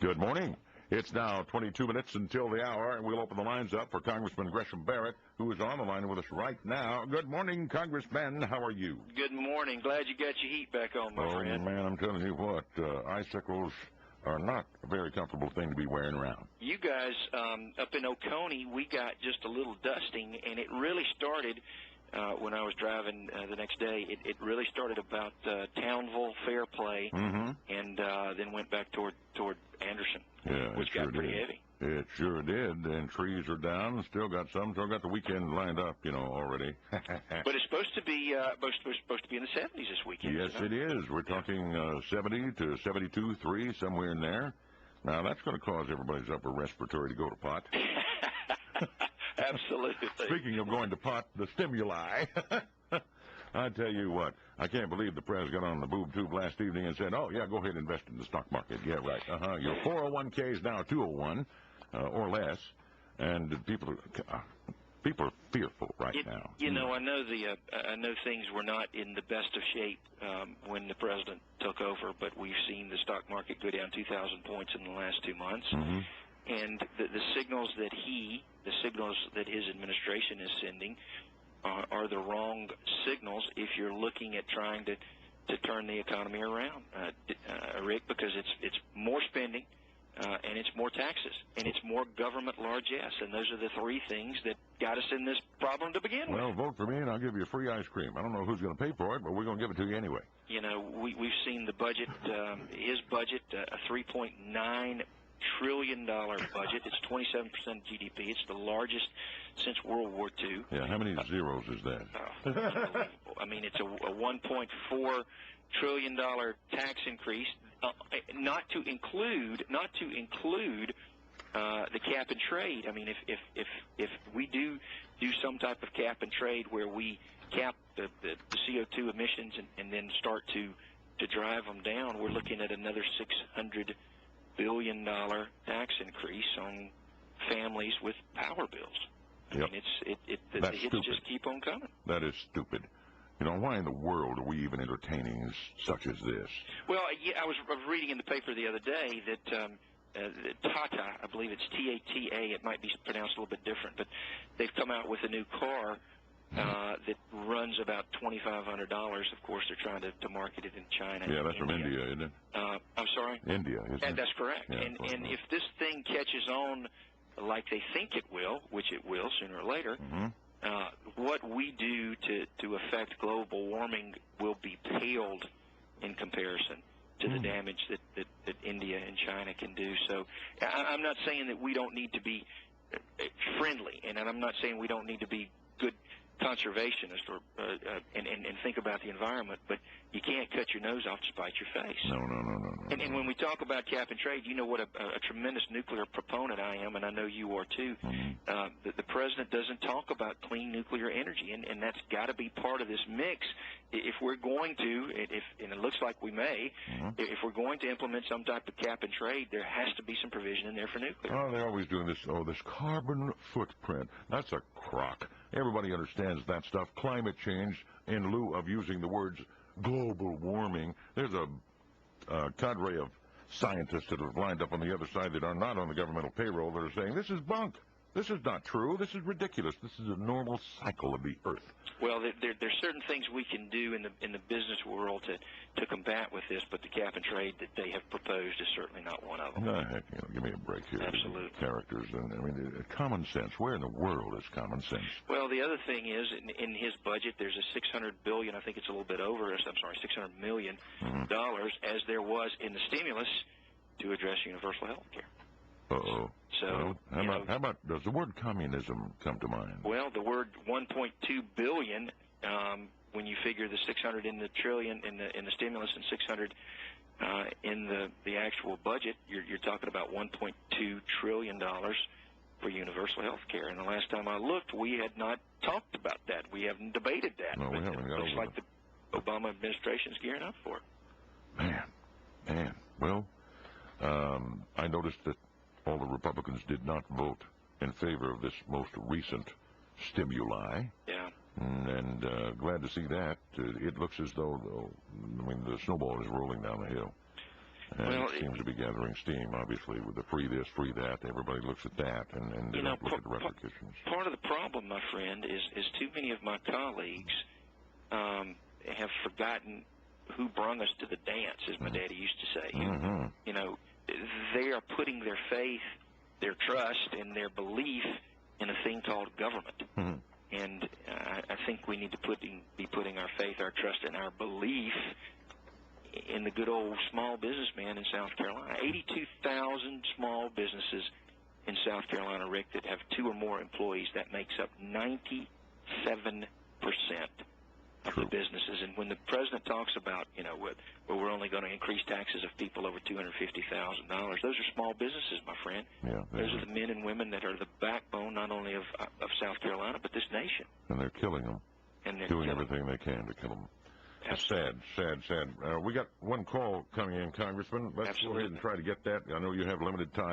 Good morning. It's now 22 minutes until the hour, and we'll open the lines up for Congressman Gresham Barrett, who is on the line with us right now. Good morning, Congressman. How are you? Good morning. Glad you got your heat back on, my friend. Oh, man, I'm telling you what, icicles are not a very comfortable thing to be wearing around. You guys, up in Oconee, we got just a little dusting, and it really started when I was driving the next day. It really started about Townville, Fairplay, and then went back toward Anderson, which got pretty heavy. It sure did, and trees are down. Still got the weekend lined up, already. But it's supposed to be in the 70s this weekend. Yes, it is. We're talking 70 to 72, 3, somewhere in there. Now, that's going to cause everybody's upper respiratory to go to pot. Absolutely. Speaking of going to pot, the stimuli. I tell you what, I can't believe the press got on the boob tube last evening and said, oh, yeah, go ahead and invest in the stock market. Yeah, right. Your 401k is now 201 or less, and people are fearful right now. I know things were not in the best of shape when the president took over, but we've seen the stock market go down 2,000 points in the last 2 months. And the signals that his administration is sending are the wrong signals if you're looking at trying to turn the economy around, Rick, because it's more spending and it's more taxes and it's more government largesse, and those are the three things that got us in this problem to begin with. Well, vote for me and I'll give you free ice cream. I don't know who's going to pay for it, but we're going to give it to you anyway. We've seen the budget, his budget, a $3.9 trillion budget. It's 27% of GDP. It's the largest since World War II. Yeah, how many zeros is that? Unbelievable. I mean, it's a $1.4 trillion tax increase, not to include the cap and trade. I mean, if we do some type of cap and trade where we cap the CO2 emissions and then start to drive them down, we're looking at another $600 billion tax increase on families with power bills. I mean, the hits just keep on coming. That is stupid. Why in the world are we even entertaining such as this? Well, I was reading in the paper the other day that Tata, I believe it's T-A-T-A, it might be pronounced a little bit different, but they've come out with a new car that runs about $2,500. Of course, they're trying to market it in China. Yeah, that's from India, isn't it? I'm sorry? India, isn't it? That's correct. Yeah, and if this thing catches on like they think it will, which it will sooner or later, what we do to affect global warming will be paled in comparison to the damage that India and China can do. So I'm not saying that we don't need to be friendly, and I'm not saying we don't need to be good conservationist or and think about the environment, but you can't cut your nose off to spite your face. No. And when we talk about cap and trade, you know what a tremendous nuclear proponent I am, and I know you are too. The president doesn't talk about clean nuclear energy, and that's got to be part of this mix. If we're going to, and it looks like we may, if we're going to implement some type of cap and trade, there has to be some provision in there for nuclear. Oh, they're always doing this. Oh, this carbon footprint. That's a crock. Everybody understands that stuff. Climate change, in lieu of using the words global warming. There's a cadre of scientists that have lined up on the other side that are not on the governmental payroll that are saying, this is bunk. This is not true. This is ridiculous. This is a normal cycle of the earth. Well, there's certain things we can do in the business world to combat with this, but the cap and trade that they have proposed is certainly not one of them. Heck, give me a break here. Absolutely. Characters, and common sense. Where in the world is common sense? Well, the other thing is, in his budget, there's a $600 billion. I think it's a little bit over. I'm sorry, $600 million as there was in the stimulus to address universal health care. Uh-oh. So, well, how about, does the word communism come to mind? Well, the word 1.2 billion, when you figure the 600 in the trillion in the stimulus and 600 in the actual budget, you're talking about $1.2 trillion for universal health care. And the last time I looked, we had not talked about that. We haven't debated that. No, we haven't. It looks like the Obama administration's gearing up for it. Man. Well, I noticed that all the Republicans did not vote in favor of this most recent stimuli. Yeah. And glad to see that. It looks as though, the snowball is rolling down the hill. And well, it seems to be gathering steam, obviously, with the free this, free that. Everybody looks at that, and they don't look at the repercussions. Part of the problem, my friend, is too many of my colleagues have forgotten who brung us to the dance, as my daddy used to say. Mm-hmm. You know, they are putting their faith, their trust, and their belief in a thing called government. Mm-hmm. And I think we need to be putting our faith, our trust, and our belief in the good old small businessman in South Carolina. 82,000 small businesses in South Carolina, Rick, that have 2 or more employees. That makes up 97% of the businesses. And when the president talks about, you know, where we're only going to increase taxes of people over $250,000, those are small businesses, my friend. Yeah, those are the men and women that are the backbone not only of South Carolina but this nation. And they're killing them. And they're doing everything they can to kill them. It's sad, sad, sad. We got one call coming in, Congressman. Let's go ahead and try to get that. I know you have limited time.